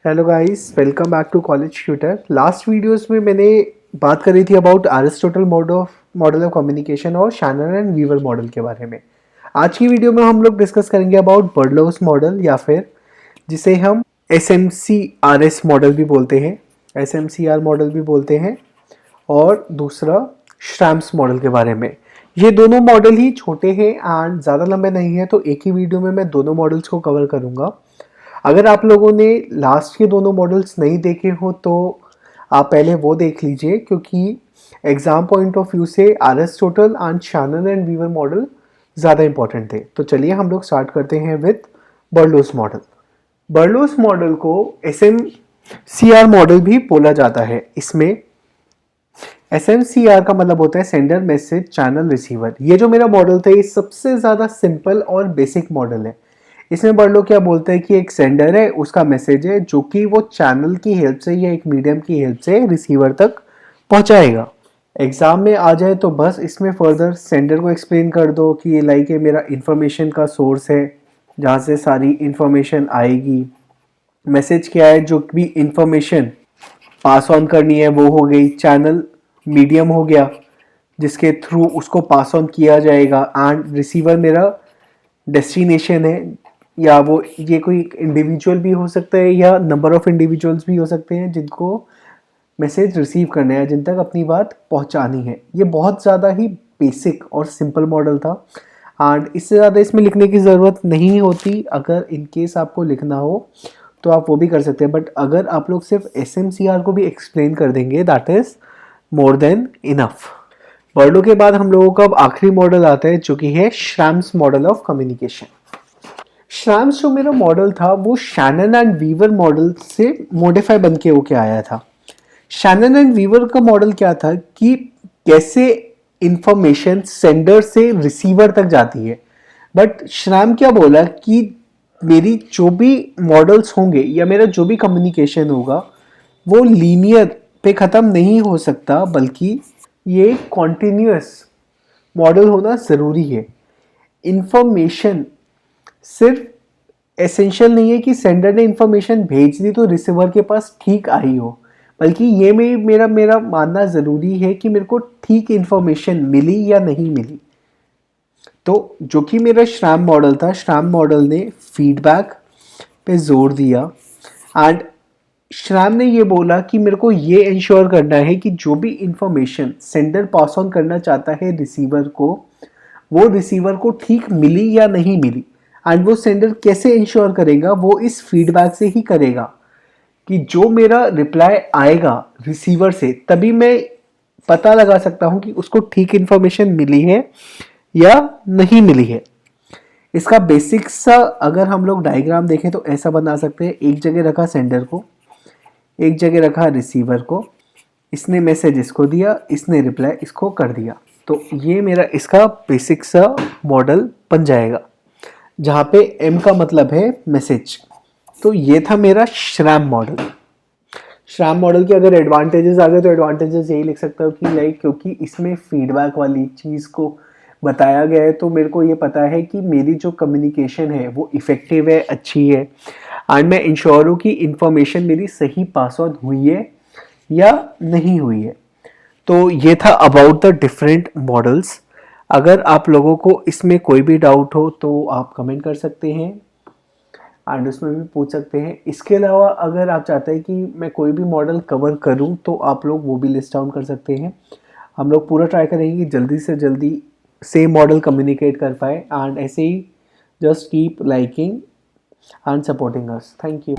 Hello guys, welcome back to college tutor. Last videos में मैंने बात करी थी about Aristotle model of communication और शैनन एंड वीवर मॉडल के बारे में। आज की वीडियो में हम लोग डिस्कस करेंगे अबाउट बर्डलोस मॉडल, या फिर जिसे हम SMCRS मॉडल भी बोलते हैं, SMCR मॉडल भी बोलते हैं, और दूसरा श्रैम्स मॉडल के बारे में। ये दोनों मॉडल ही छोटे हैं एंड ज़्यादा लंबे नहीं हैं, तो एक ही वीडियो में मैं दोनों मॉडल्स को कवर करूँगा। अगर आप लोगों ने लास्ट के दोनों मॉडल्स नहीं देखे हो तो आप पहले वो देख लीजिए, क्योंकि एग्जाम पॉइंट ऑफ व्यू से Aristotle and Shannon and Weaver model ज़्यादा इंपॉर्टेंट थे। तो चलिए हम लोग स्टार्ट करते हैं with Berlo's model. Berlo's model को SMCR मॉडल भी बोला जाता है। इसमें SMCR का मतलब होता है सेंडर मैसेज चैनल रिसीवर। ये जो मेरा मॉडल था ये सबसे ज़्यादा सिंपल और बेसिक मॉडल है। इसमें बर्डलो क्या बोलते हैं कि एक सेंडर है, उसका मैसेज है जो कि वो चैनल की हेल्प से या एक मीडियम की हेल्प से रिसीवर तक पहुंचाएगा। एग्जाम में आ जाए तो बस इसमें फर्दर सेंडर को एक्सप्लेन कर दो कि ये लाइक है मेरा इंफॉर्मेशन का सोर्स है जहाँ से सारी इंफॉर्मेशन आएगी। मैसेज क्या है, जो भी इंफॉर्मेशन पास ऑन करनी है वो हो गई। चैनल मीडियम हो गया जिसके थ्रू उसको पास ऑन किया जाएगा। एंड रिसीवर मेरा डेस्टिनेशन है, या वो ये कोई इंडिविजुअल भी हो सकता है या नंबर ऑफ इंडिविजुअल्स भी हो सकते हैं जिनको मैसेज रिसीव करना है, जिन तक अपनी बात पहुंचानी है। ये बहुत ज़्यादा ही बेसिक और सिंपल मॉडल था एंड इससे ज़्यादा इसमें लिखने की ज़रूरत नहीं होती। अगर इन केस आपको लिखना हो तो आप वो भी कर सकते हैं, बट अगर आप लोग सिर्फ SMCR को भी एक्सप्लेन कर देंगे that is more than enough. बर्डलो के बाद हम लोगों का अब आखिरी मॉडल आता है जो कि है श्रैम्स मॉडल ऑफ कम्युनिकेशन। श्रैम्स जो मेरा मॉडल था वो शैनन एंड वीवर मॉडल से मॉडिफाई बन के होके आया था। शैनन एंड वीवर का मॉडल क्या था कि कैसे इंफॉर्मेशन सेंडर से रिसीवर तक जाती है, बट श्रैम क्या बोला कि मेरी जो भी मॉडल्स होंगे या मेरा जो भी कम्युनिकेशन होगा वो लीनियर पे ख़त्म नहीं हो सकता, बल्कि ये कॉन्टिन्यूअस मॉडल होना ज़रूरी है। इंफॉर्मेशन सिर्फ एसेंशियल नहीं है कि सेंडर ने इंफॉर्मेशन भेज दी तो रिसीवर के पास ठीक आई हो, बल्कि ये मेरा मानना ज़रूरी है कि मेरे को ठीक इंफॉर्मेशन मिली या नहीं मिली। तो जो कि मेरा श्रैम मॉडल था, श्रैम मॉडल ने फीडबैक पे जोर दिया एंड श्रैम ने ये बोला कि मेरे को ये इंश्योर करना है कि जो भी इंफॉर्मेशन सेंडर पास ऑन करना चाहता है रिसीवर को, वो रिसीवर को ठीक मिली या नहीं मिली। एंड वो सेंडर कैसे इंश्योर करेगा, वो इस फीडबैक से ही करेगा कि जो मेरा रिप्लाई आएगा रिसीवर से तभी मैं पता लगा सकता हूँ कि उसको ठीक इंफॉर्मेशन मिली है या नहीं मिली है। इसका बेसिक सा अगर हम लोग डायग्राम देखें तो ऐसा बना सकते हैं। एक जगह रखा सेंडर को, एक जगह रखा रिसीवर को, इसने मैसेज इसको दिया, इसने रिप्लाई इसको कर दिया। तो ये मेरा इसका बेसिक सा मॉडल बन जाएगा, जहाँ पे M का मतलब है मैसेज। तो ये था मेरा श्रैम मॉडल। श्रैम मॉडल के अगर एडवांटेजेस आ गए तो एडवांटेजेस यही लिख सकता हूँ कि लाइक क्योंकि इसमें फीडबैक वाली चीज़ को बताया गया है तो मेरे को ये पता है कि मेरी जो कम्युनिकेशन है वो इफ़ेक्टिव है, अच्छी है, एंड मैं इंश्योर हूँ कि इंफॉर्मेशन मेरी सही पास ऑन हुई है या नहीं हुई है। तो ये था अबाउट द डिफरेंट मॉडल्स। अगर आप लोगों को इसमें कोई भी डाउट हो तो आप कमेंट कर सकते हैं एंड उसमें भी पूछ सकते हैं। इसके अलावा अगर आप चाहते हैं कि मैं कोई भी मॉडल कवर करूं तो आप लोग वो भी लिस्ट डाउन कर सकते हैं। हम लोग पूरा ट्राई करेंगे कि जल्दी से जल्दी सेम मॉडल कम्युनिकेट कर पाए, एंड ऐसे ही just keep liking and supporting us. Thank you.